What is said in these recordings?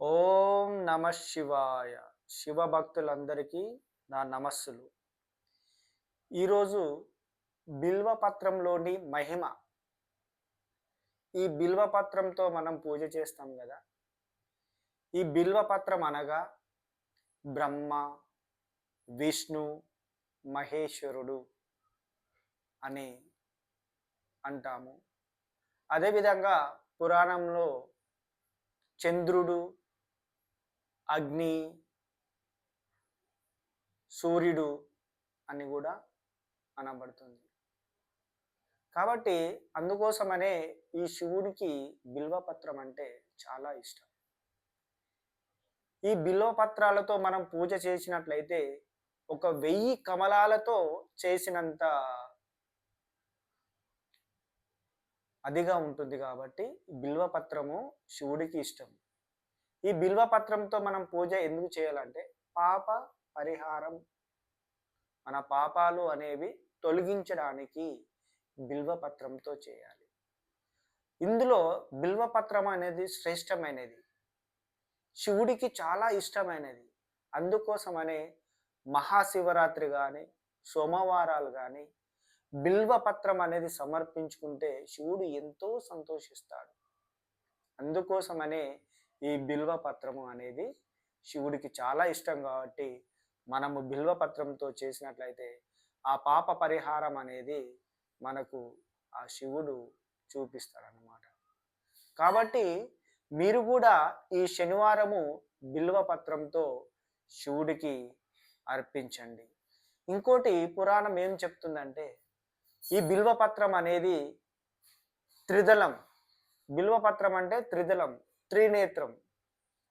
ఓం నమ శివాయ. శివభక్తులందరికీ నా నమస్సులు. ఈరోజు బిల్వపత్రంలోని మహిమ. ఈ బిల్వపత్రంతో మనం పూజ చేస్తాం కదా. ఈ బిల్వపత్రం అనగా బ్రహ్మ, విష్ణు, మహేశ్వరుడు అని అంటాము. అదేవిధంగా పురాణంలో చంద్రుడు, అగ్ని, సూర్యుడు అని కూడా అనబడుతుంది. కాబట్టి అందుకోసమనే ఈ శివుడికి బిల్వపత్రం అంటే చాలా ఇష్టం. ఈ బిల్వపత్రాలతో మనం పూజ చేసినట్లయితే ఒక 1000 కమలాలతో చేసినంత అదిగా ఉంటుంది కాబట్టి బిల్వపత్రము శివుడికి ఇష్టం. ఈ బిల్వపత్రంతో మనం పూజ ఎందుకు చేయాలంటే పాప పరిహారం, మన పాపాలు అనేవి తొలగించడానికి బిల్వపత్రంతో చేయాలి. ఇందులో బిల్వపత్రం అనేది శ్రేష్టమైనది, శివుడికి చాలా ఇష్టమైనది. అందుకోసమనే మహాశివరాత్రి కానీ సోమవారాలు కానీ బిల్వపత్రం అనేది సమర్పించుకుంటే శివుడు ఎంతో సంతోషిస్తాడు. అందుకోసమనే ఈ బిల్వపత్రము అనేది శివుడికి చాలా ఇష్టం కాబట్టి మనము బిల్వపత్రంతో చేసినట్లయితే ఆ పాప పరిహారం అనేది మనకు ఆ శివుడు చూపిస్తాడన్నమాట. కాబట్టి మీరు కూడా ఈ శనివారము బిల్వపత్రంతో శివుడికి అర్పించండి. ఇంకోటి పురాణం ఏం చెప్తుందంటే ఈ బిల్వపత్రం అనేది త్రిదళం. బిల్వపత్రం అంటే త్రిదళం, త్రినేత్రం.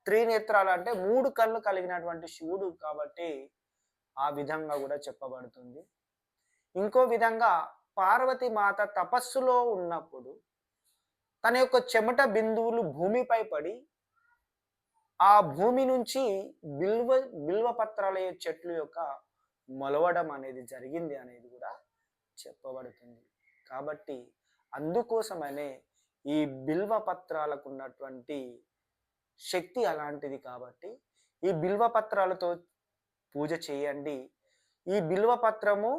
త్రినేత్రాలు అంటే 3 కళ్ళు కలిగినటువంటి శివుడు కాబట్టి ఆ విధంగా కూడా చెప్పబడుతుంది. ఇంకో విధంగా పార్వతి మాత తపస్సులో ఉన్నప్పుడు తన యొక్క చెమట బిందువులు భూమిపై పడి ఆ భూమి నుంచి బిల్వపత్రాల చెట్లు యొక్క మొలవడం అనేది జరిగింది అనేది కూడా చెప్పబడుతుంది. కాబట్టి అందుకోసమనే ఈ బిల్వపత్రాలకు ఉన్నటువంటి శక్తి అలాంటిది కాబట్టి ఈ బిల్వపత్రాలతో పూజ చేయండి. ఈ బిల్వపత్రము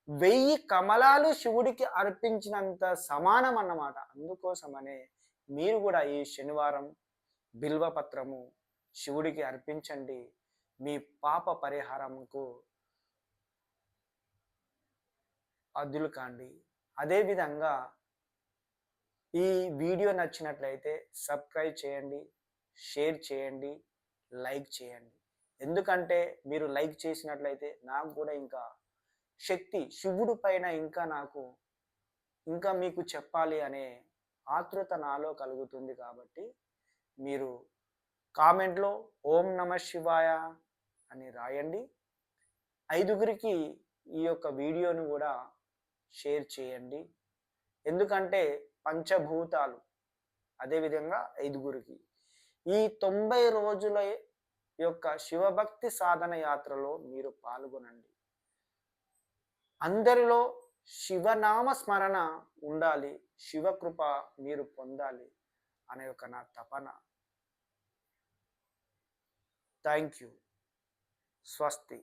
1000 కమలాలు శివుడికి అర్పించినంత సమానం అన్నమాట. అందుకోసమనే మీరు కూడా ఈ శనివారం బిల్వపత్రము శివుడికి అర్పించండి. మీ పాప పరిహారంకు అద్దులు కాండి. అదేవిధంగా ఈ వీడియో నచ్చినట్లయితే సబ్స్క్రైబ్ చేయండి, షేర్ చేయండి, లైక్ చేయండి. ఎందుకంటే మీరు లైక్ చేసినట్లయితే నాకు కూడా ఇంకా శక్తి శివుడు పైన ఇంకా మీకు చెప్పాలి అనే ఆతృత నాలో కలుగుతుంది. కాబట్టి మీరు కామెంట్లో ఓం నమ శివాయ అని రాయండి. 5గురికి ఈ యొక్క వీడియోను కూడా షేర్ చేయండి. ఎందుకంటే పంచభూతాలు, అదేవిధంగా 5గురికి ఈ 90 రోజుల యొక్క శివభక్తి సాధన యాత్రలో మీరు పాల్గొనండి. అందరిలో శివనామ స్మరణ ఉండాలి, శివకృప మీరు పొందాలి అనే ఒక నా తపన. Thank you. స్వస్తి.